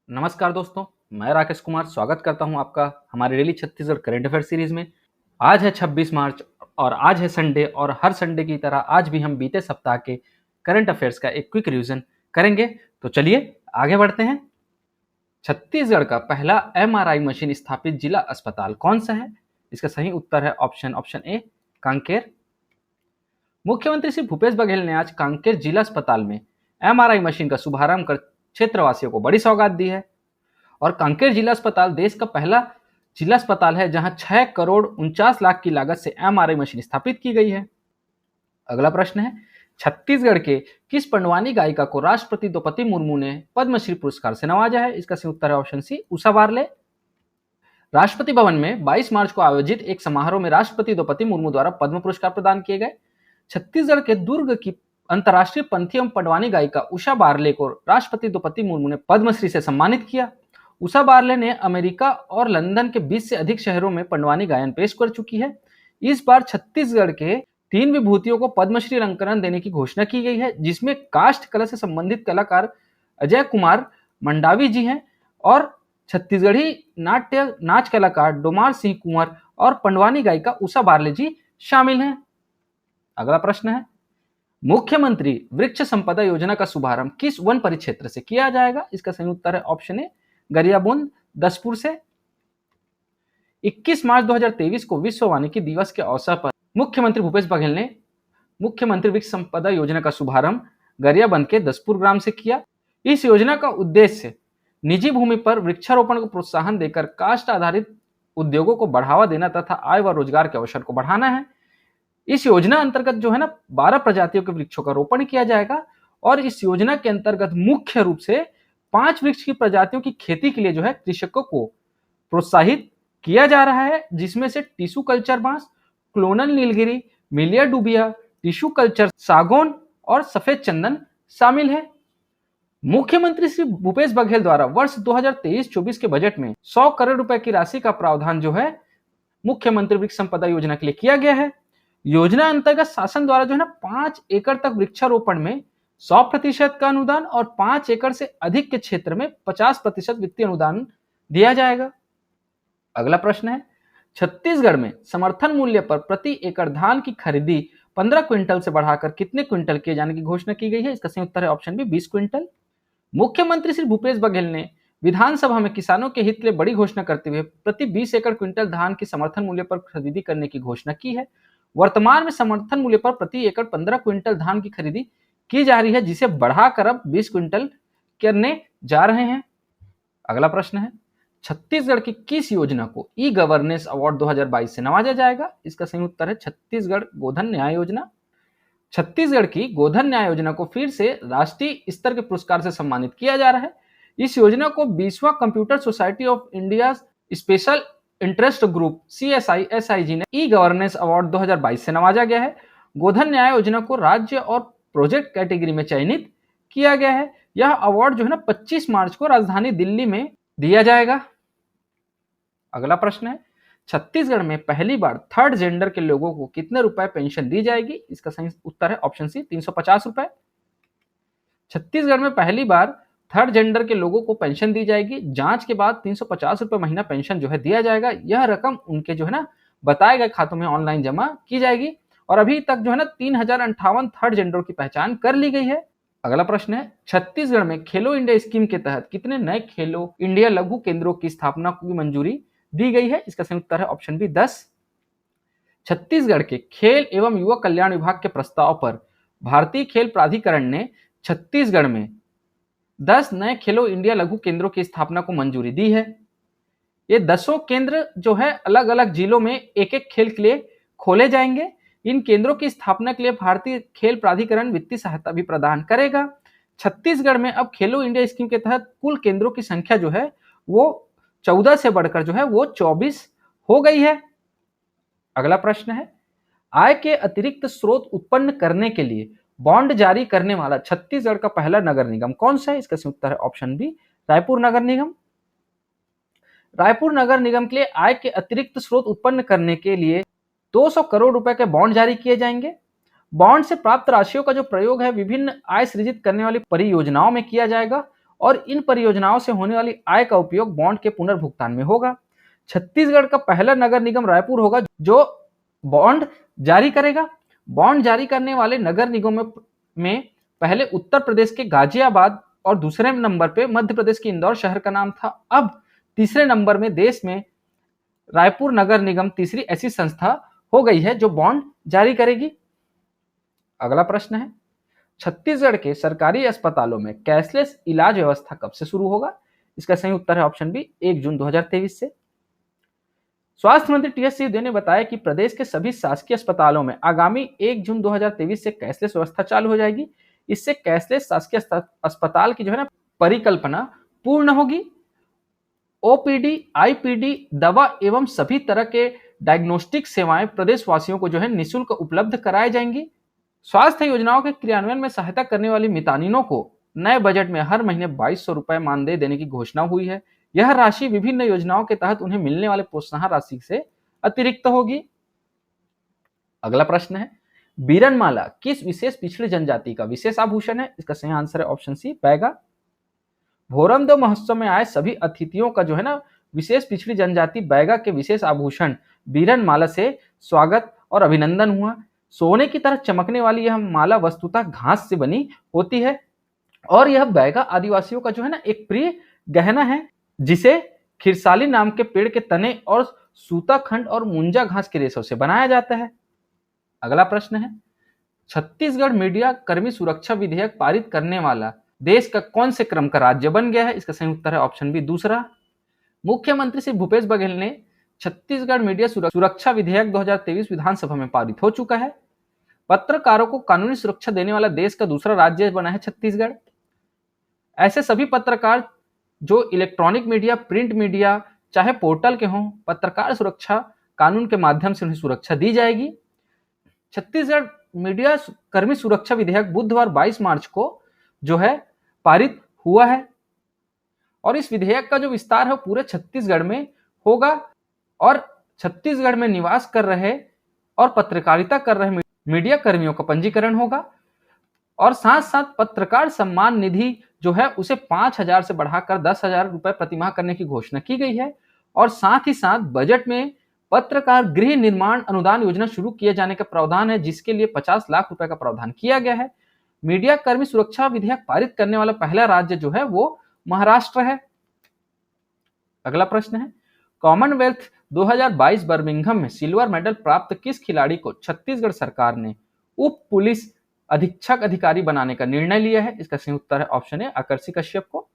नमस्कार दोस्तों, मैं राकेश कुमार स्वागत करता हूं आपका हमारे daily Chhattisgarh current affair series में। आज है 26 मार्च और आज है संडे और हर संडे की तरह आज भी हम बीते सप्ताह के करंट अफेयर्स का एक क्विक रिवीजन करेंगे। तो चलिए आगे बढ़ते हैं। छत्तीसगढ़ का पहला एमआरआई मशीन स्थापित जिला अस्पताल कौन सा है? इसका सही उत्तर है ऑप्शन ए कांकेर। मुख्यमंत्री श्री भूपेश बघेल ने आज कांकेर जिला अस्पताल में एमआरआई मशीन का शुभारंभ कर क्षेत्रवासियों को बड़ी सौगात दी है। और कांकेर जिला अस्पताल देश का पहला जिला अस्पताल है जहां 6 करोड़ 49 लाख की लागत से एमआरआई मशीन स्थापित की गई है। अगला प्रश्न है, छत्तीसगढ़ के किस पंडवानी गायिका को राष्ट्रपति द्रौपदी मुर्मू ने पद्मश्री पुरस्कार से नवाजा है? इसका सही उत्तर है option C Usha barley. Rashtrapati Bhavan में 22 मार्च को आयोजित एक समारोह में राष्ट्रपति द्रौपदी मुर्मू द्वारा पद्म पुरस्कार प्रदान किए गए। छत्तीसगढ़ के दुर्ग की अंतर्राष्ट्रीय पंथी एवं पंडवानी गायिका उषा बारले को राष्ट्रपति द्रौपदी मुर्मू ने पद्मश्री से सम्मानित किया। उषा बारले ने अमेरिका और लंदन के 20 से अधिक शहरों में पंडवानी गायन पेश कर चुकी है। इस बार छत्तीसगढ़ के 3 विभूतियों को पद्मश्री अलंकरण देने की घोषणा की गई है, जिसमें काष्ठ कला से संबंधित कलाकार अजय कुमार मंडावी जी हैं और छत्तीसगढ़ी नाच कलाकार डोमार सिंह कुंवर और पंडवानी गायिका उषा बारले जी शामिल हैं। अगला प्रश्न है, मुख्यमंत्री वृक्ष संपदा योजना का शुभारंभ किस वन परिक्षेत्र से किया जाएगा? इसका सही उत्तर है ऑप्शन ए गरियाबंद दसपुर से। 21 मार्च 2023 को विश्व वानिकी दिवस के अवसर पर मुख्यमंत्री भूपेश बघेल ने मुख्यमंत्री वृक्ष संपदा योजना का शुभारंभ गरियाबंद के दसपुर ग्राम से किया। इस योजना का उद्देश्य निजी भूमि पर वृक्षारोपण को प्रोत्साहन देकर काष्ठ आधारित उद्योगों को बढ़ावा देना तथा आय व रोजगार के अवसर को बढ़ाना है। इस योजना अंतर्गत 12 प्रजातियों के वृक्षों का रोपण किया जाएगा और इस योजना के अंतर्गत मुख्य रूप से 5 वृक्ष की प्रजातियों की खेती के लिए कृषकों को प्रोत्साहित किया जा रहा है, जिसमें से टिश्यू कल्चर बांस, क्लोनल नीलगिरी, मिलिया डूबिया, टिश्यू कल्चर सागौन और सफेद चंदन शामिल है। मुख्यमंत्री श्री भूपेश बघेल द्वारा वर्ष 2023-24 के बजट में 100 करोड़ रुपए की राशि का प्रावधान मुख्यमंत्री वृक्ष संपदा योजना के लिए किया गया है। योजना अंतर्गत शासन द्वारा 5 एकड़ तक वृक्षारोपण में 100% का अनुदान और 5 एकड़ से अधिक के क्षेत्र में 50% वित्तीय अनुदान दिया जाएगा। अगला प्रश्न है, छत्तीसगढ़ में समर्थन मूल्य पर प्रति एकड़ धान की खरीदी 15 क्विंटल से बढ़ाकर कितने क्विंटल किए जाने की घोषणा की गई है? इसका सही उत्तर है ऑप्शन बी 20 क्विंटल। मुख्यमंत्री श्री भूपेश बघेल ने विधानसभा में किसानों के हित के लिए बड़ी घोषणा करते हुए प्रति 20 एकड़ क्विंटल धान की समर्थन मूल्य पर खरीदी करने की घोषणा की है। वर्तमान में समर्थन मूल्य पर प्रति एकड़ 15 क्विंटल धान की खरीदी की जा रही है, जिसे बढ़ाकर अब 20 क्विंटल करने जा रहे हैं। अगला प्रश्न है, छत्तीसगढ़ की किस योजना को ई गवर्नेंस अवार्ड 2022 से नवाजा जाएगा? इसका सही उत्तर है छत्तीसगढ़ गोधन न्याय योजना। छत्तीसगढ़ की गोधन न्याय योजना को फिर से राष्ट्रीय स्तर के पुरस्कार से सम्मानित किया जा रहा है। इस योजना को 20वां computer society of India special interest group CSI-SIG ने ई गवर्नेंस अवार्ड 2022 से नवाजा गया है। गोधन न्याय योजना को राज्य और प्रोजेक्ट कैटेगरी में चयनित किया गया है। यह अवार्ड 25 मार्च को राजधानी दिल्ली में दिया जाएगा। अगला प्रश्न है, छत्तीसगढ़ में पहली बार थर्ड जेंडर के लोगों को कितने रुपए पेंशन दी जाएगी? इसका सही उत्तर है ऑप्शन सी 350 रुपए। छत्तीसगढ़ में पहली बार थर्ड जेंडर के लोगों को पेंशन दी जाएगी। जांच के बाद 350 रुपए महीना पेंशन दिया जाएगा। यह रकम उनके बताए गए खातों में ऑनलाइन जमा की जाएगी और अभी तक 3058 थर्ड जेंडर की पहचान कर ली गई है। अगला प्रश्न है, छत्तीसगढ़ में खेलो इंडिया स्कीम के तहत कितने नए खेलो इंडिया लघु केंद्रों की स्थापना की मंजूरी दी गई है? इसका सही उत्तर है ऑप्शन बी 10। छत्तीसगढ़ के खेल एवं युवा कल्याण विभाग के प्रस्ताव पर भारतीय खेल प्राधिकरण ने छत्तीसगढ़ में 10 नए खेलो इंडिया लघु केंद्रों की स्थापना को मंजूरी दी है। ये 10 केंद्र अलग अलग जिलों में एक एक खेल के लिए खोले जाएंगे। इन केंद्रों की स्थापना के लिए भारतीय खेल प्राधिकरण वित्तीय सहायता भी प्रदान करेगा। छत्तीसगढ़ में अब खेलो इंडिया स्कीम के तहत कुल केंद्रों की संख्या वो 14 से बढ़कर वो 24 हो गई है। अगला प्रश्न है, आय के अतिरिक्त स्रोत उत्पन्न करने के लिए बॉन्ड जारी करने वाला छत्तीसगढ़ का पहला नगर निगम कौन सा है? इसका सही उत्तर है ऑप्शन बी रायपुर नगर निगम। रायपुर नगर निगम के लिए आय के अतिरिक्त स्रोत उत्पन्न करने के लिए 200 करोड़ रुपए के बॉन्ड जारी किए जाएंगे। बॉन्ड से प्राप्त राशियों का प्रयोग है विभिन्न आय सृजित करने वाली परियोजनाओं में किया जाएगा और इन परियोजनाओं से होने वाली आय का उपयोग बॉन्ड के पुनर्भुगतान में होगा। छत्तीसगढ़ का पहला नगर निगम रायपुर होगा जो बॉन्ड जारी करेगा। बॉन्ड जारी करने वाले नगर निगमों में पहले उत्तर प्रदेश के गाजियाबाद और दूसरे नंबर पे मध्य प्रदेश के इंदौर शहर का नाम था। अब तीसरे नंबर में देश में रायपुर नगर निगम तीसरी ऐसी संस्था हो गई है जो बॉन्ड जारी करेगी। अगला प्रश्न है, छत्तीसगढ़ के सरकारी अस्पतालों में कैशलेस इलाज व्यवस्था कब से शुरू होगा? इसका सही उत्तर है ऑप्शन बी 1 जून 2023 से। स्वास्थ्य मंत्री टीएस सिंहदेव ने बताया कि प्रदेश के सभी शासकीय अस्पतालों में आगामी 1 जून 2023 से कैशलेस व्यवस्था चालू हो जाएगी। इससे कैशलेस शासकीय अस्पताल की जो है ना परिकल्पना पूर्ण होगी। ओपीडी, आईपीडी, दवा एवं सभी तरह के डायग्नोस्टिक सेवाएं प्रदेशवासियों को जो है निःशुल्क उपलब्ध कराई जाएंगी। स्वास्थ्य योजनाओं के क्रियान्वयन में सहायता करने वाली मितानिनों को नए बजट में हर महीने 2200 रुपए मानदेय देने की घोषणा हुई है। यह राशि विभिन्न योजनाओं के तहत उन्हें मिलने वाले प्रोत्साहन राशि से अतिरिक्त होगी। अगला प्रश्न है, बीरनमाला किस विशेष पिछड़ी जनजाति का विशेष आभूषण है? इसका सही आंसर है ऑप्शन सी बैगा। भोरमदेव महोत्सव में आए सभी अतिथियों का जो है ना विशेष पिछड़ी जनजाति बैगा के विशेष आभूषण बीरनमाला से स्वागत और अभिनंदन हुआ। सोने की तरह चमकने वाली यह माला वस्तुतः घास से बनी होती है और यह बैगा आदिवासियों का जो है ना एक प्रिय गहना है जिसे खिरसाली नाम के पेड़ के तने और सूताखंड और मुंजा घास के रेशों से बनाया जाता है। अगला प्रश्न है, छत्तीसगढ़ मीडिया कर्मी सुरक्षा विधेयक पारित करने वाला देश का कौन से क्रम का राज्य बन गया है? इसका सही उत्तर है ऑप्शन बी दूसरा। मुख्यमंत्री श्री भूपेश बघेल ने छत्तीसगढ़ मीडिया सुरक्षा विधेयक 2023 विधानसभा में पारित हो चुका है। पत्रकारों को कानूनी सुरक्षा देने वाला देश का दूसरा राज्य बना है छत्तीसगढ़। ऐसे सभी पत्रकार जो इलेक्ट्रॉनिक मीडिया, प्रिंट मीडिया चाहे पोर्टल के हों, पत्रकार सुरक्षा कानून के माध्यम से उन्हें सुरक्षा दी जाएगी। छत्तीसगढ़ मीडिया कर्मी सुरक्षा विधेयक बुधवार 22 मार्च को जो है पारित हुआ है और इस विधेयक का जो विस्तार है पूरे छत्तीसगढ़ में होगा और छत्तीसगढ़ में निवास कर रहे और पत्रकारिता कर रहे मीडिया कर्मियों का पंजीकरण होगा और साथ साथ पत्रकार सम्मान निधि जो है उसे 5,000 से बढ़ाकर 10,000 रुपए प्रतिमाह करने की घोषणा की गई है और साथ ही साथ बजट में पत्रकार गृह निर्माण अनुदान योजना शुरू किए जाने का प्रावधान है जिसके लिए 50 लाख रुपए का प्रावधान किया गया है। मीडिया कर्मी सुरक्षा विधेयक पारित करने वाला पहला राज्य जो है वो महाराष्ट्र है। अगला प्रश्न है, कॉमनवेल्थ 2022 बर्मिंघम में सिल्वर मेडल प्राप्त किस खिलाड़ी को छत्तीसगढ़ सरकार ने उप पुलिस अधीक्षक अधिकारी बनाने का निर्णय लिया है? इसका सही उत्तर है ऑप्शन ए आकर्षी कश्यप को।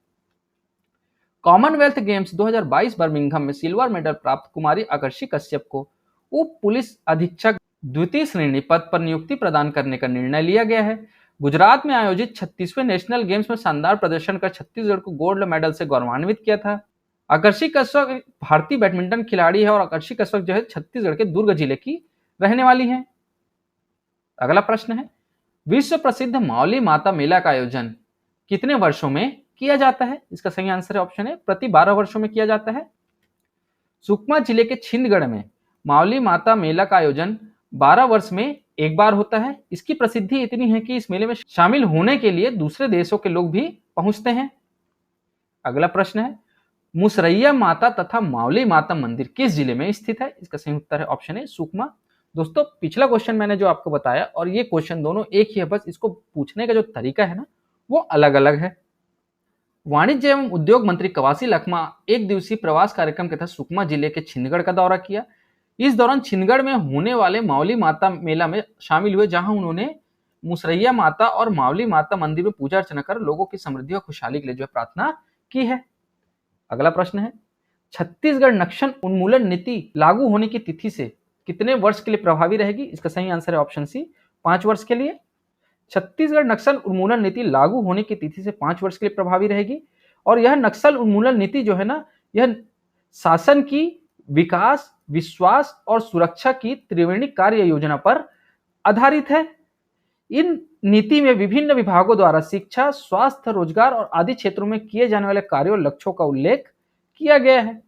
कॉमनवेल्थ गेम्स 2022 बर्मिंघम में सिल्वर मेडल प्राप्त कुमारी आकर्षी कश्यप को उप पुलिस अधीक्षक द्वितीय श्रेणी पद पर नियुक्ति प्रदान करने का निर्णय लिया गया है। गुजरात में आयोजित 36वें नेशनल गेम्स में शानदार प्रदर्शन कर छत्तीसगढ़ को गोल्ड मेडल से गौरवान्वित किया था। आकर्षी कश्यप भारतीय बैडमिंटन खिलाड़ी है और आकर्षी कश्यप जो है छत्तीसगढ़ के दुर्ग जिले की रहने वाली है। अगला प्रश्न है, विश्व प्रसिद्ध मावली माता मेला का आयोजन कितने वर्षों में किया जाता है? इसका सही आंसर है ऑप्शन है प्रति 12 वर्षों में किया जाता है। सुकमा जिले के छिंदगढ़ में मावली माता मेला का आयोजन 12 वर्ष में एक बार होता है। इसकी प्रसिद्धि इतनी है कि इस मेले में शामिल होने के लिए दूसरे देशों के लोग भी पहुंचते हैं। अगला प्रश्न है, मुसरैया माता तथा मावली माता मंदिर किस जिले में स्थित है? इसका सही उत्तर है ऑप्शन है सुकमा। दोस्तों पिछला क्वेश्चन मैंने जो आपको बताया और ये क्वेश्चन दोनों एक ही है, बस इसको पूछने का जो तरीका है ना वो अलग अलग है। वाणिज्य एवं उद्योग मंत्री कवासी लखमा एक दिवसीय प्रवास कार्यक्रम के तहत सुकमा जिले के छिंदगढ़ का दौरा किया। इस दौरान छिंदगढ़ में होने वाले मावली माता मेला में शामिल हुए जहां उन्होंने मुसरैया माता और मावली माता मंदिर में पूजा अर्चना कर लोगों की समृद्धि और खुशहाली के लिए जो है प्रार्थना की है। अगला प्रश्न है, छत्तीसगढ़ नक्सल उन्मूलन नीति लागू होने की तिथि से कितने वर्ष के लिए प्रभावी रहेगी? इसका सही आंसर है ऑप्शन सी 5 वर्ष के लिए। छत्तीसगढ़ नक्सल उन्मूलन नीति लागू होने की तिथि से 5 वर्ष के लिए प्रभावी रहेगी और यह नक्सल उन्मूलन नीति जो है ना यह शासन की विकास, विश्वास और सुरक्षा की त्रिवेणी कार्य योजना पर आधारित है। इन नीति में विभिन्न विभागों द्वारा शिक्षा, स्वास्थ्य, रोजगार और आदि क्षेत्रों में किए जाने वाले कार्यों और लक्ष्यों का उल्लेख किया गया है।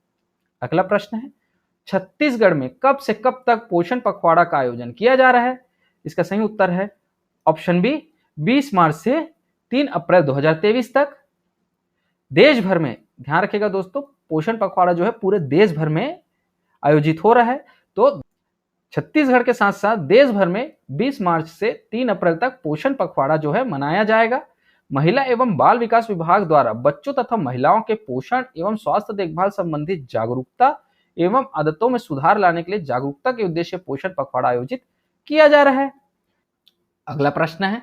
अगला प्रश्न है, छत्तीसगढ़ में कब से कब तक पोषण पखवाड़ा का आयोजन किया जा रहा है? इसका सही उत्तर है ऑप्शन बी 20 मार्च से 3 अप्रैल 2023 तक। देश भर में, ध्यान रखिएगा दोस्तों, पोषण पखवाड़ा जो है पूरे देश भर में आयोजित हो रहा है। तो छत्तीसगढ़ के साथ साथ देश भर में 20 मार्च से 3 अप्रैल तक पोषण पखवाड़ा जो है मनाया जाएगा। महिला एवं बाल विकास विभाग द्वारा बच्चों तथा महिलाओं के पोषण एवं स्वास्थ्य देखभाल संबंधी जागरूकता एवं आदतों में सुधार लाने के लिए जागरूकता के उद्देश्य पोषण पखवाड़ा आयोजित किया जा रहा है। अगला प्रश्न है,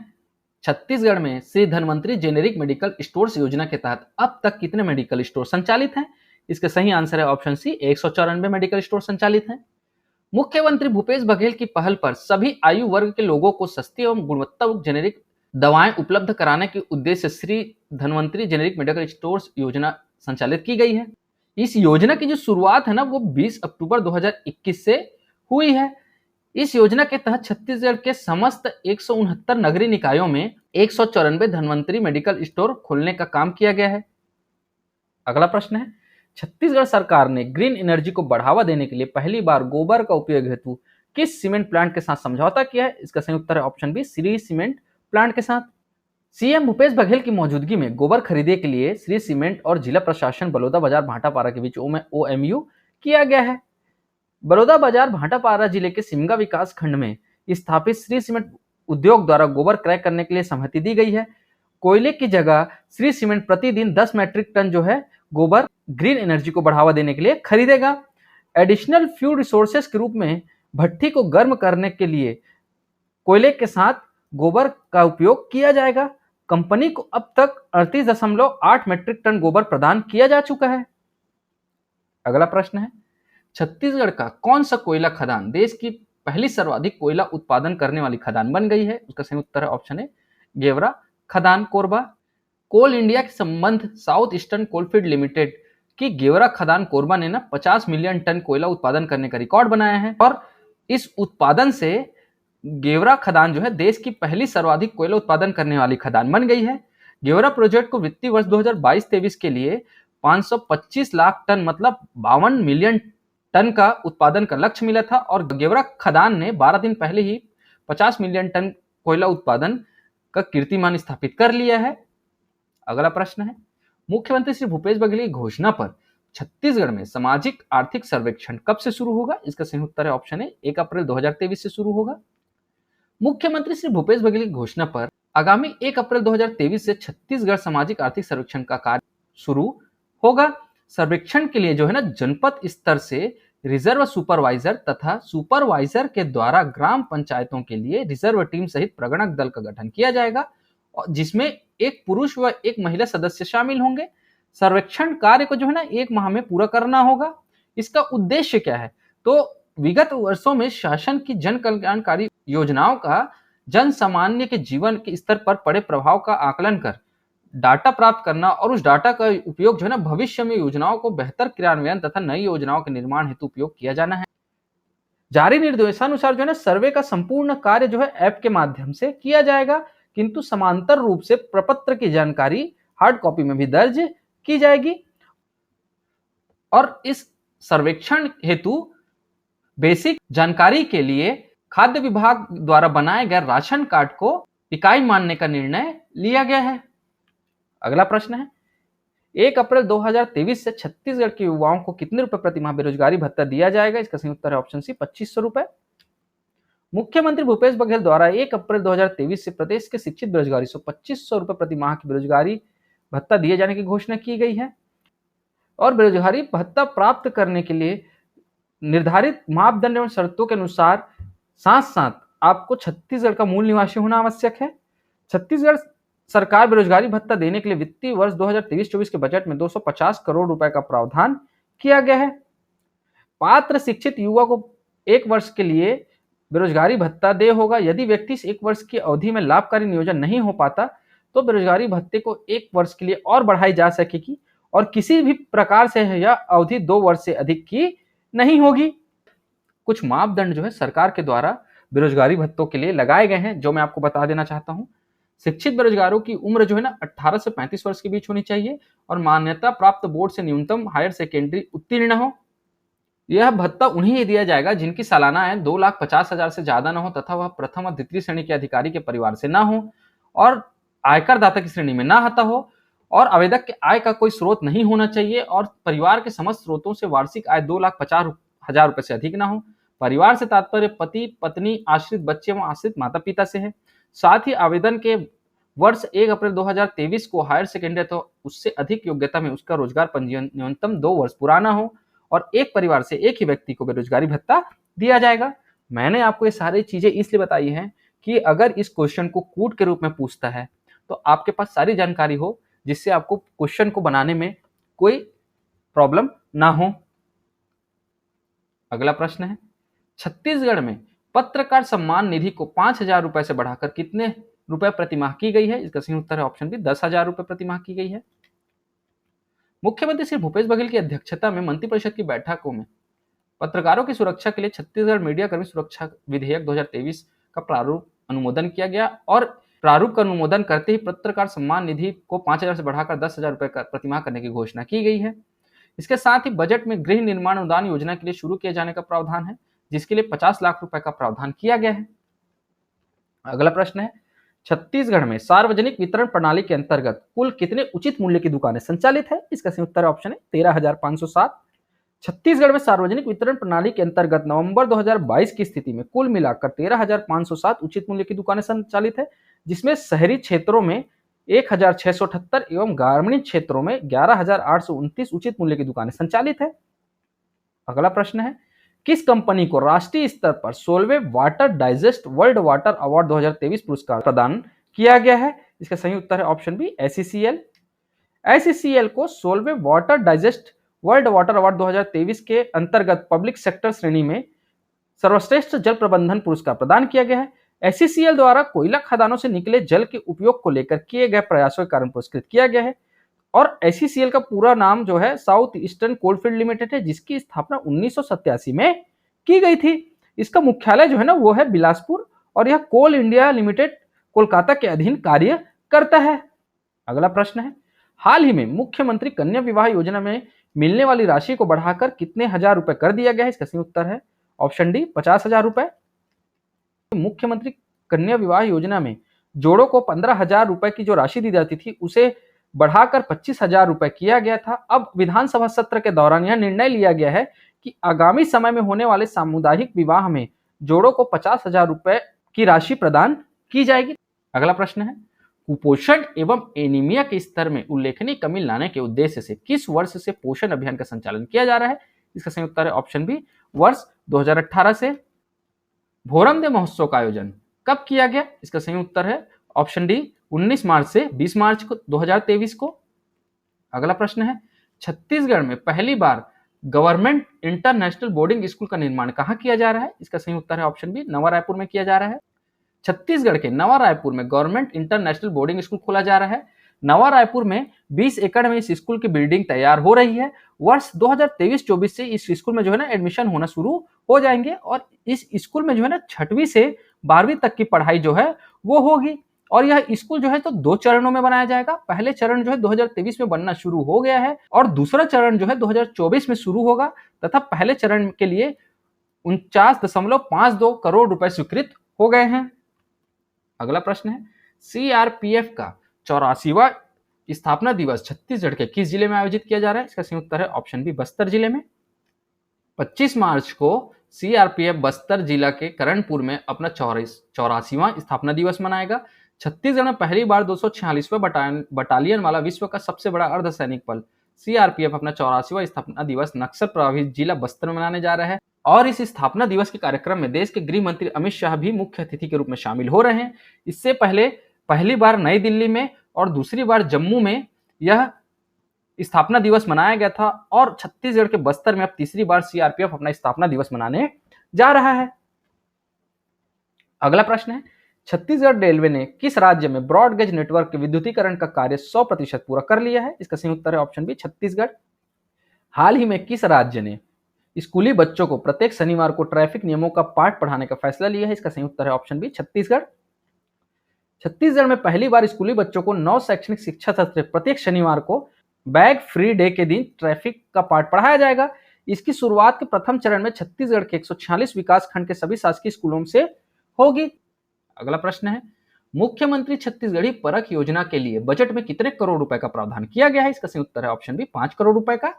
छत्तीसगढ़ में Shri Dhanvantari generic medical stores योजना के तहत अब तक कितने मेडिकल स्टोर संचालित हैं? इसका सही आंसर है ऑप्शन सी, 194 मेडिकल स्टोर संचालित हैं। मुख्यमंत्री भूपेश बघेल की पहल पर सभी आयु वर्ग के लोगों को सस्ती एवं गुणवत्तायुक्त जेनेरिक दवाएं उपलब्ध कराने के उद्देश्य से Shri Dhanvantari generic medical stores योजना संचालित की गई है। इस योजना की जो शुरुआत है ना, वो 20 अक्टूबर 2021 से हुई है। इस योजना के तहत छत्तीसगढ़ के समस्त 169 नगरीय निकायों में 194 धन्वंतरी मेडिकल स्टोर खोलने का काम किया गया है। अगला प्रश्न है, छत्तीसगढ़ सरकार ने ग्रीन एनर्जी को बढ़ावा देने के लिए पहली बार गोबर का उपयोग हेतु किस सीमेंट प्लांट के साथ समझौता किया है? इसका सही उत्तर है option B, Shree cement plant के साथ। सीएम भूपेश बघेल की मौजूदगी में गोबर खरीदे के लिए श्री सीमेंट और जिला प्रशासन बलौदाबाजार भाटापारा के बीच OMU किया गया है। बलौदाबाजार भाटापारा जिले के सिमगा विकास खंड में स्थापित श्री सीमेंट उद्योग द्वारा गोबर क्रय करने के लिए सहमति दी गई है। कोयले की जगह श्री सीमेंट प्रतिदिन 10 मैट्रिक टन जो है गोबर ग्रीन एनर्जी को बढ़ावा देने के लिए खरीदेगा। एडिशनल फ्यूल रिसोर्सेस के रूप में भट्ठी को गर्म करने के लिए कोयले के साथ गोबर का उपयोग किया जाएगा। कंपनी को अब तक 38.8 मैट्रिक टन गोबर प्रदान किया जा चुका है। अगला प्रश्न है, छत्तीसगढ़ का कौन सा कोयला खदान देश की पहली सर्वाधिक कोयला उत्पादन करने वाली खदान बन गई है? उसका सही उत्तर है ऑप्शन ए, गेवरा खदान कोरबा। कोल इंडिया के संबंध साउथ ईस्टर्न कोलफील्ड लिमिटेड की गेवरा खदान कोरबा ने ना 50 मिलियन टन कोयला उत्पादन करने का रिकॉर्ड बनाया है और इस उत्पादन से गेवरा खदान जो है देश की पहली सर्वाधिक कोयला उत्पादन करने वाली खदान बन गई है। गेवरा प्रोजेक्ट को वित्तीय वर्ष 2022-23 के लिए 525 लाख टन मतलब 52 मिलियन टन का उत्पादन का लक्ष्य मिला था और गेवरा खदान ने 12 दिन पहले ही 50 मिलियन टन कोयला उत्पादन का कीर्तिमान स्थापित कर लिया है। अगला प्रश्न है, मुख्यमंत्री श्री भूपेश बघेल की घोषणा पर छत्तीसगढ़ में सामाजिक आर्थिक सर्वेक्षण कब से शुरू होगा? इसका सही उत्तर है ऑप्शन ए, 1 अप्रैल 2023 से शुरू होगा। मुख्यमंत्री श्री भूपेश बघेल की घोषणा पर आगामी 1 अप्रैल 2023 से छत्तीसगढ़ सामाजिक आर्थिक सर्वेक्षण का कार्य शुरू होगा। सर्वेक्षण के लिए जो है ना जनपद स्तर से रिजर्व सुपरवाइजर तथा सुपरवाइजर के द्वारा ग्राम पंचायतों के लिए रिजर्व टीम सहित प्रगणक दल का गठन किया जाएगा जिसमें एक पुरुष व एक महिला सदस्य शामिल होंगे। सर्वेक्षण कार्य को जो है ना 1 माह में पूरा करना होगा। इसका उद्देश्य क्या है? तो विगत वर्षों में शासन की जन कल्याणकारी योजनाओं का जन सामान्य के जीवन के स्तर पर पड़े प्रभाव का आकलन कर डाटा प्राप्त करना और उस डाटा का उपयोग जो है ना भविष्य में योजनाओं को बेहतर क्रियान्वयन तथा नई योजनाओं के निर्माण हेतु उपयोग किया जाना है। जारी निर्देशानुसार जो है ना सर्वे का संपूर्ण कार्य जो है ऐप के माध्यम से किया जाएगा, किंतु समांतर रूप से प्रपत्र की जानकारी हार्ड कॉपी में भी दर्ज की जाएगी। और इस सर्वेक्षण हेतु बेसिक जानकारी के लिए खाद्य विभाग द्वारा बनाए गए राशन कार्ड को इकाई मानने का निर्णय लिया गया है। अगला प्रश्न है, 1 अप्रैल 2023 से छत्तीसगढ़ के युवाओं को कितने रुपए प्रति माह बेरोजगारी भत्ता दिया जाएगा? इसका सही उत्तर है ऑप्शन सी, 2500 रुपए। मुख्यमंत्री भूपेश बघेल द्वारा 1 अप्रैल 2023 से प्रदेश के शिक्षित बेरोजगारी को 2500 रुपए प्रति माह की बेरोजगारी भत्ता दिए जाने की घोषणा की गई है और बेरोजगारी भत्ता प्राप्त करने के लिए निर्धारित मापदंड एवं शर्तों के अनुसार साथ साथ आपको छत्तीसगढ़ का मूल निवासी होना आवश्यक है। छत्तीसगढ़ सरकार बेरोजगारी भत्ता देने के लिए वित्तीय वर्ष 2023-24 के बजट में 250 करोड़ रुपए का प्रावधान किया गया है। पात्र शिक्षित युवा को 1 वर्ष के लिए बेरोजगारी भत्ता दे होगा। यदि व्यक्ति इस 1 वर्ष की अवधि में लाभकारी नियोजन नहीं हो पाता तो बेरोजगारी भत्ते को 1 वर्ष के लिए और बढ़ाई जा सकेगी और किसी भी प्रकार से यह अवधि 2 वर्ष से अधिक की नहीं होगी। कुछ मापदंड जो है सरकार के द्वारा बेरोजगारी भत्तों के लिए लगाए गए हैं जो मैं आपको बता देना चाहता हूं। शिक्षित बेरोजगारों की उम्र जो है ना 18 से 35 वर्ष के बीच होनी चाहिए और मान्यता प्राप्त बोर्ड से न्यूनतम हायर सेकेंडरी उत्तीर्ण हो। यह भत्ता उन्हें दिया जाएगा जिनकी सालाना आय 2,50,000 से ज्यादा न हो तथा वह प्रथम और द्वितीय श्रेणी के अधिकारी के परिवार से ना हो और आयकर दाता की श्रेणी में ना आता हो और आवेदक के आय का कोई स्रोत नहीं होना चाहिए और परिवार के समस्त स्रोतों से वार्षिक आय 2,50,000 रुपए से अधिक ना हो। परिवार से तात्पर्य पति, पत्नी, आश्रित बच्चे एवं आश्रित माता पिता से है। साथ ही आवेदन के वर्ष 1 अप्रैल 2023 को हायर सेकेंडरी तो उससे अधिक योग्यता में उसका रोजगार पंजीयन न्यूनतम 2 वर्ष पुराना हो और एक परिवार से एक ही व्यक्ति को बेरोजगारी भत्ता दिया जाएगा। मैंने आपको ये सारी चीजें इसलिए बताई हैं कि अगर इस क्वेश्चन को कूट के रूप में पूछता है तो आपके पास सारी जानकारी हो, जिससे आपको क्वेश्चन को बनाने में कोई प्रॉब्लम ना हो। अगला प्रश्न है, छत्तीसगढ़ में पत्रकार सम्मान निधि को 5,000 रुपए से बढ़ाकर कितने रुपए प्रतिमाह की गई है? इसका सही उत्तर है ऑप्शन बी, 10,000 रुपए प्रतिमाह की गई है। मुख्यमंत्री श्री भूपेश बघेल की अध्यक्षता में मंत्रिपरिषद की बैठकों में पत्रकारों की सुरक्षा के लिए छत्तीसगढ़ मीडिया कर्मी सुरक्षा विधेयक 2023 का प्रारूप अनुमोदन किया गया और प्रारूप का अनुमोदन करते ही पत्रकार सम्मान निधि को 5,000 से बढ़ाकर 10,000 रुपए प्रतिमाह करने की घोषणा की गई है। इसके साथ ही बजट में गृह निर्माण अनुदान योजना के लिए शुरू किए जाने का प्रावधान है, जिसके लिए 50 लाख रुपए का प्रावधान किया गया है। अगला प्रश्न है, छत्तीसगढ़ में सार्वजनिक वितरण प्रणाली के अंतर्गत कुल कितने उचित मूल्य की दुकानें संचालित है? इसका सही उत्तर ऑप्शन है 13,507। छत्तीसगढ़ में सार्वजनिक वितरण प्रणाली के अंतर्गत नवंबर 2022 की स्थिति में कुल मिलाकर 13,507 उचित मूल्य की दुकानें संचालित है, जिसमें शहरी क्षेत्रों में 1,678 एवं ग्रामीण क्षेत्रों में 11,829 उचित मूल्य की दुकानें संचालित है। अगला प्रश्न है, किस कंपनी को राष्ट्रीय स्तर पर 16वें water digest world water award 2023 पुरस्कार प्रदान किया गया है? इसका सही उत्तर है ऑप्शन बी, एसईसीएल। एसईसीएल को 16वें water digest world water award 2023 के अंतर्गत पब्लिक सेक्टर श्रेणी में सर्वश्रेष्ठ जल प्रबंधन पुरस्कार प्रदान किया गया है। एसईसीएल द्वारा कोयला खदानों से निकले जल के उपयोग को लेकर किए गए प्रयासों के कारण पुरस्कृत किया गया है। और एसईसीएल का पूरा नाम जो है साउथ ईस्टर्न कोलफील्ड लिमिटेड है, जिसकी स्थापना 1987 में की गई थी। इसका मुख्यालय जो है ना वो है बिलासपुर और यह कोल इंडिया लिमिटेड कोलकाता के अधीन कार्य करता है। अगला प्रश्न है, हाल ही में मुख्यमंत्री कन्या विवाह योजना में मिलने वाली राशि को बढ़ाकर कितने हजार रुपए कर दिया गया है? इसका सही उत्तर है ऑप्शन डी, 50,000 रुपए। मुख्यमंत्री कन्या विवाह योजना में जोड़ों को 15,000 रुपए की जो राशि दी जाती थी उसे बढ़ाकर 25,000 रुपए किया गया था। अब विधानसभा सत्र के दौरान यह निर्णय लिया गया है कि आगामी समय में होने वाले सामुदायिक विवाह में जोड़ों को 50,000 रुपए की राशि प्रदान की जाएगी। अगला प्रश्न है, कुपोषण एवं एनीमिया के स्तर में उल्लेखनीय कमी लाने के उद्देश्य से किस वर्ष से पोषण अभियान का संचालन किया जा रहा है? इसका सही उत्तर है ऑप्शन बी, वर्ष 2018 से। भोरमदेव महोत्सव का आयोजन कब किया गया? इसका सही उत्तर है ऑप्शन डी, 19 मार्च से 20 मार्च को 2023 को। अगला प्रश्न है, छत्तीसगढ़ में पहली बार गवर्नमेंट इंटरनेशनल बोर्डिंग स्कूल का निर्माण कहाँ किया जा रहा है? इसका सही उत्तर है ऑप्शन बी, नवा रायपुर में किया जा रहा है। छत्तीसगढ़ के नवा रायपुर में गवर्नमेंट इंटरनेशनल बोर्डिंग स्कूल खोला जा रहा है। नवा रायपुर में 20 एकड़ में इस स्कूल की बिल्डिंग तैयार हो रही है। वर्ष 2023-24 से इस स्कूल में जो है ना एडमिशन होना शुरू हो जाएंगे और इस स्कूल में जो है ना 6वीं से 12वीं तक की पढ़ाई जो है वो होगी। और यह स्कूल जो है तो 2 चरणों में बनाया जाएगा। पहले चरण जो है 2023 में बनना शुरू हो गया है और दूसरा चरण जो है 2024 में शुरू होगा तथा पहले चरण के लिए 49.52 करोड़ रुपए स्वीकृत हो गए हैं। अगला प्रश्न है, सीआरपीएफ का 84वां स्थापना दिवस छत्तीसगढ़ के किस जिले में आयोजित किया जा रहा है? इसका सही उत्तर है ऑप्शन बी, बस्तर जिले में। 25 मार्च को सीआरपीएफ बस्तर जिला के करणपुर में अपना 84वां स्थापना दिवस मनाएगा। छत्तीसगढ़ में पहली बार 246वां बटालियन वाला विश्व का सबसे बड़ा अर्धसैनिक बल सीआरपीएफ अपना 84वां स्थापना दिवस नक्सल प्रभावित जिला बस्तर में मनाने जा रहा है और इस स्थापना दिवस के कार्यक्रम में देश के गृह मंत्री अमित शाह भी मुख्य अतिथि के रूप में शामिल हो रहे हैं। इससे पहले पहली बार नई दिल्ली में और दूसरी बार जम्मू में यह स्थापना दिवस मनाया गया था और छत्तीसगढ़ के बस्तर में अब तीसरी बार सीआरपीएफ अपना स्थापना दिवस मनाने जा रहा है। अगला प्रश्न है, छत्तीसगढ़ रेलवे ने किस राज्य में ब्रॉडगेज नेटवर्क के विद्युतीकरण का कार्य 100% पूरा कर लिया है? इसका सही उत्तर है ऑप्शन बी, छत्तीसगढ़। हाल ही में किस राज्य ने स्कूली बच्चों को प्रत्येक शनिवार को ट्रैफिक नियमों का पाठ पढ़ाने का फैसला लिया है? इसका सही उत्तर है ऑप्शन बी, छत्तीसगढ़। छत्तीसगढ़ में पहली बार स्कूली बच्चों को 9 शैक्षणिक शिक्षा सत्र प्रत्येक शनिवार को बैग फ्री डे के दिन ट्रैफिक का पाठ पढ़ाया जाएगा। इसकी शुरुआत के प्रथम चरण में छत्तीसगढ़ के 146 विकास खंड के सभी शासकीय स्कूलों से होगी। अगला प्रश्न है, मुख्यमंत्री छत्तीसगढ़ी परख योजना के लिए बजट में कितने करोड़ रुपए का प्रावधान किया गया है? इसका सही उत्तर है ऑप्शन बी 5 करोड़ रुपए का।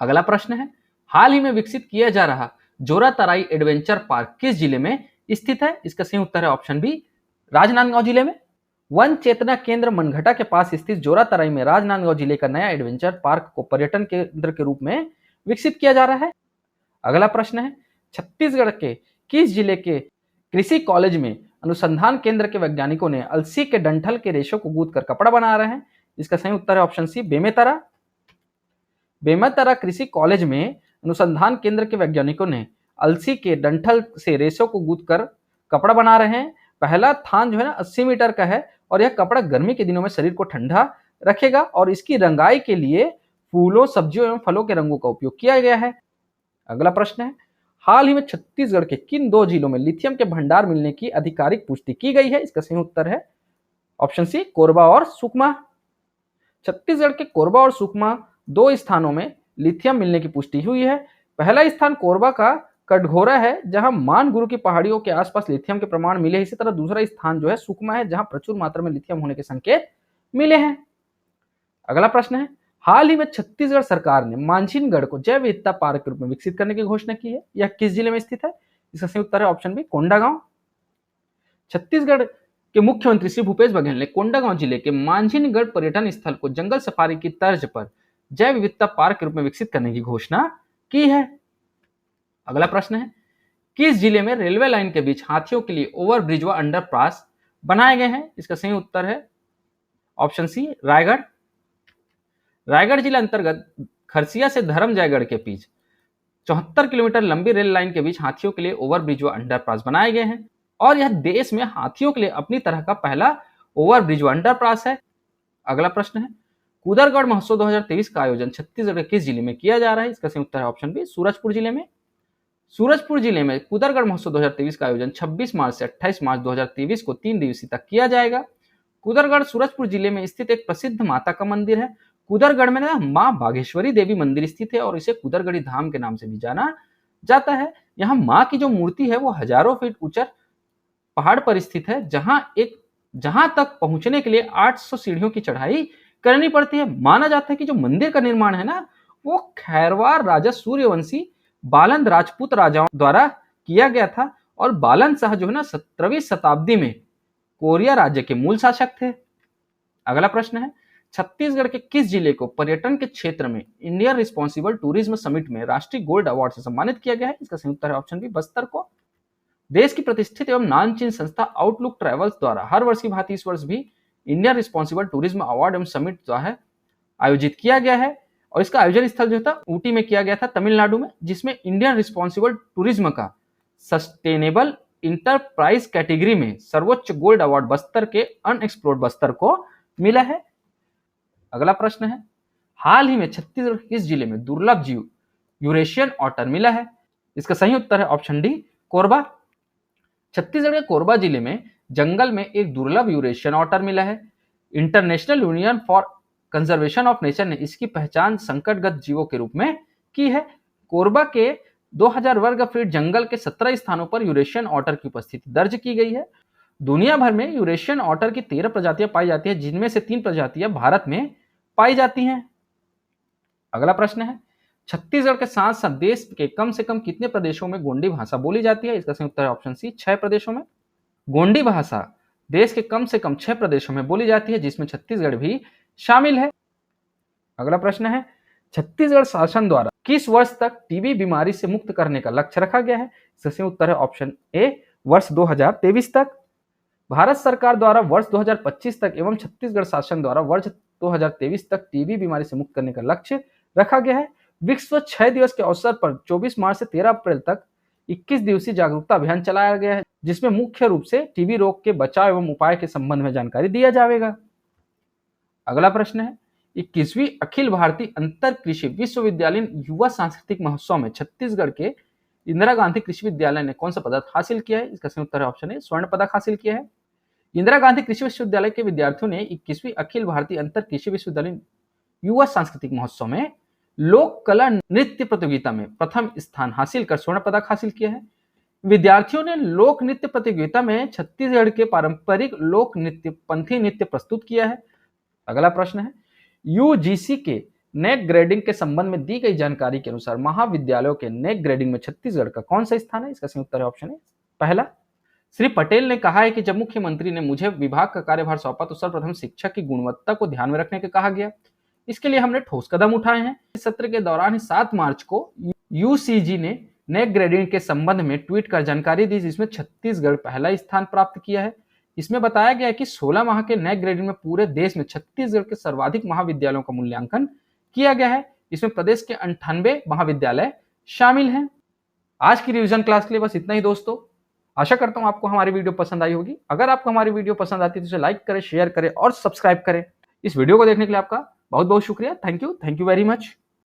अगला प्रश्न है, हाल ही में विकसित किया जा रहा जोरा तराई एडवेंचर पार्क किस जिले में स्थित है? इसका सही उत्तर है ऑप्शन बी राजनांदगांव जिले में। वन चेतना केंद्र मनघटा के पास स्थित जोरा तराई में राजनांदगांव जिले का नया एडवेंचर पार्क को पर्यटन केंद्र के रूप में विकसित किया जा रहा है। अगला प्रश्न है, छत्तीसगढ़ के किस जिले के कृषि कॉलेज में अनुसंधान केंद्र के वैज्ञानिकों ने अलसी के डंठल के रेशों को गूंथ कर कपड़ा बना रहे हैं? इसका सही उत्तर है ऑप्शन सी बेमेतरा। बेमेतरा कृषि कॉलेज में अनुसंधान केंद्र के वैज्ञानिकों ने अलसी के डंठल से रेशों को गूंथ कर कपड़ा बना रहे हैं। पहला थान जो है ना 80 मीटर का है और यह कपड़ा गर्मी के दिनों में शरीर को ठंडा रखेगा और इसकी रंगाई के लिए फूलों, सब्जियों एवं फलों के रंगों का उपयोग किया गया है। अगला प्रश्न है, हाल ही में छत्तीसगढ़ के किन 2 जिलों में लिथियम के भंडार मिलने की आधिकारिक पुष्टि की गई है? इसका सही उत्तर है ऑप्शन सी कोरबा और सुकमा। छत्तीसगढ़ के कोरबा और सुकमा 2 स्थानों में लिथियम मिलने की पुष्टि हुई है। पहला स्थान कोरबा का कटघोरा है जहां मानगुरु की पहाड़ियों के आसपास लिथियम के प्रमाण मिले। इसी तरह दूसरा स्थान जो है सुकमा है जहां प्रचुर मात्रा में लिथियम होने के संकेत मिले हैं। अगला प्रश्न है, हाल ही में छत्तीसगढ़ सरकार ने मांझीनगढ़ को जैव विविधता पार्क के रूप में विकसित करने की घोषणा की है। यह किस जिले में स्थित है? इसका सही उत्तर है ऑप्शन बी कोंडागांव। छत्तीसगढ़ के मुख्यमंत्री श्री भूपेश बघेल ने कोंडागांव जिले के मांझीनगढ़ पर्यटन स्थल को जंगल सफारी की तर्ज पर जैव विविधता पार्क के रूप में विकसित करने की घोषणा की है। अगला प्रश्न है, किस जिले में रेलवे लाइन के बीच हाथियों के लिए ओवरब्रिज व अंडरपास बनाए गए हैं? इसका सही उत्तर है ऑप्शन सी रायगढ़। रायगढ़ जिला अंतर्गत खरसिया से धर्मजयगढ़ के बीच 74 किलोमीटर लंबी रेल लाइन के बीच हाथियों के लिए ओवरब्रिज व अंडरपास बनाए गए हैं और यह देश में हाथियों के लिए अपनी तरह का पहला ओवरब्रिज व अंडरपास है। अगला प्रश्न है, कुदरगढ़ महोत्सव 2023 का आयोजन छत्तीसगढ़ के किस जिले में किया जा रहा है? इसका सही उत्तर है ऑप्शन बी सूरजपुर जिले में। सूरजपुर जिले में कुदरगढ़ महोत्सव 2023 का आयोजन 26 मार्च से 28 मार्च 2023 को 3 दिवसीय तक किया जाएगा। कुदरगढ़ सूरजपुर जिले में स्थित एक प्रसिद्ध माता का मंदिर है। कुदरगढ़ में ना मां बागेश्वरी देवी मंदिर स्थित है और इसे कुदरगढ़ी धाम के नाम से भी जाना जाता है। यहाँ मां की जो मूर्ति है वो हजारों फीट ऊंचा पहाड़ पर स्थित है जहां तक पहुंचने के लिए 800 सीढ़ियों की चढ़ाई करनी पड़ती है। माना जाता है कि जो मंदिर का निर्माण है ना वो खैरवार राजा सूर्यवंशी बालंद राजपूत राजाओं द्वारा किया गया था और बालंद शाह जो है ना 17वीं शताब्दी में कोरिया राज्य के मूल शासक थे। अगला प्रश्न है, छत्तीसगढ़ के किस जिले को पर्यटन के क्षेत्र में इंडिया रिस्पॉन्सिबल टूरिज्म समिट में राष्ट्रीय गोल्ड अवार्ड से सम्मानित किया गया है? इसका सही उत्तर है ऑप्शन बी बस्तर को। देश की प्रतिष्ठित एवं नामचीन संस्था आउटलुक ट्रैवल्स द्वारा हर वर्ष की भांति इस वर्ष भी इंडिया रिस्पॉन्सिबल टूरिज्म अवार्ड एवं समिट जो है आयोजित किया गया है और इसका आयोजन स्थल जो था ऊटी में किया गया था तमिलनाडु में, जिसमें इंडियन रिस्पॉन्सिबल टूरिज्म का सस्टेनेबल इंटरप्राइज कैटेगरी में सर्वोच्च गोल्ड अवार्ड बस्तर के अनएक्सप्लोर्ड बस्तर को मिला है। अगला प्रश्न है, हाल ही में छत्तीसगढ़ किस जिले में दुर्लभ जीव यूरेशियन ऑटर मिला है? इसका सही उत्तर है ऑप्शन डी कोरबा। छत्तीसगढ़ के कोरबा जिले में जंगल में एक दुर्लभ यूरेशियन ऑटर मिला है। International union for conservation of nature ने इसकी पहचान संकटग्रस्त जीवों के रूप में की है। कोरबा के 2000 वर्ग फीट जंगल के 17 स्थानों पर यूरेशियन ऑटर की उपस्थिति दर्ज की गई है। दुनिया भर में यूरेशियन ऑटर की 13 प्रजातियां पाई जाती हैं, जिनमें से 3 प्रजातियां भारत में पाई जाती हैं। अगला प्रश्न है, छत्तीसगढ़ के साथ साथ देश के कम से कम कितने प्रदेशों में गोंडी भाषा बोली जाती है? इसका सही उत्तर है ऑप्शन सी 6 प्रदेशों में। गोंडी भाषा देश के कम से कम 6 प्रदेशों में बोली जाती है, जिसमें छत्तीसगढ़ भी शामिल है। अगला प्रश्न है, छत्तीसगढ़ शासन द्वारा किस वर्ष तक टीबी बीमारी से मुक्त करने का लक्ष्य रखा गया है? इसका सही उत्तर है ऑप्शन ए वर्ष 2023 तक। भारत सरकार द्वारा वर्ष 2025 तक एवं छत्तीसगढ़ शासन द्वारा वर्ष 2023 तक टीबी बीमारी से मुक्त करने का लक्ष्य रखा गया है। विश्व क्षय दिवस के अवसर पर 24 मार्च से 13 अप्रैल तक 21 दिवसीय जागरूकता अभियान चलाया गया है, जिसमें मुख्य रूप से टीबी रोग के बचाव एवं उपाय के संबंध में जानकारी दिया जाएगा। अगला प्रश्न है, 21वीं अखिल भारतीय अंतर कृषि विश्वविद्यालय युवा सांस्कृतिक महोत्सव में छत्तीसगढ़ के इंदिरा गांधी कृषि विद्यालय ने कौन सा पदक हासिल किया है? इसका सही उत्तर है ऑप्शन ए स्वर्ण पदक हासिल किया है। इंदिरा गांधी कृषि विश्वविद्यालय के विद्यार्थियों ने 21वीं अखिल भारतीय अंतर कृषि विश्वविद्यालय युवा सांस्कृतिक महोत्सव में लोक कला नृत्य प्रतियोगिता में प्रथम स्थान हासिल कर स्वर्ण पदक हासिल किया है। विद्यार्थियों ने लोक नृत्य प्रतियोगिता में छत्तीसगढ़ के पारंपरिक लोक नृत्य पंथी नृत्य प्रस्तुत किया है। अगला प्रश्न है, यूजीसी के नेक ग्रेडिंग के संबंध में दी गई जानकारी के अनुसार महाविद्यालयों के नेक ग्रेडिंग में छत्तीसगढ़ का कौन सा स्थान है? इसका सही उत्तर है ऑप्शन है पहला। श्री पटेल ने कहा है कि जब मुख्यमंत्री ने मुझे विभाग का कार्यभार सौंपा तो सर्वप्रथम शिक्षा की गुणवत्ता को ध्यान में रखने के कहा गया। इसके लिए हमने ठोस कदम उठाए हैं। इस सत्र के दौरान ही 7 मार्च को यूसीजी ने नेक ग्रेडिंग के संबंध में ट्वीट कर जानकारी दी, जिसमें छत्तीसगढ़ पहला स्थान प्राप्त किया है। इसमें बताया गया है कि 16 माह के नेक ग्रेडिंग में पूरे देश में छत्तीसगढ़ के सर्वाधिक महाविद्यालयों का मूल्यांकन किया गया है। इसमें प्रदेश के 98 महाविद्यालय शामिल हैं। आज की रिवीजन क्लास के लिए बस इतना ही दोस्तों। आशा करता हूं आपको हमारी वीडियो पसंद आई होगी। अगर आपको हमारी वीडियो पसंद आती है तो इसे लाइक करें, शेयर करें और सब्सक्राइब करें। इस वीडियो को देखने के लिए आपका बहुत बहुत शुक्रिया। Thank you very much.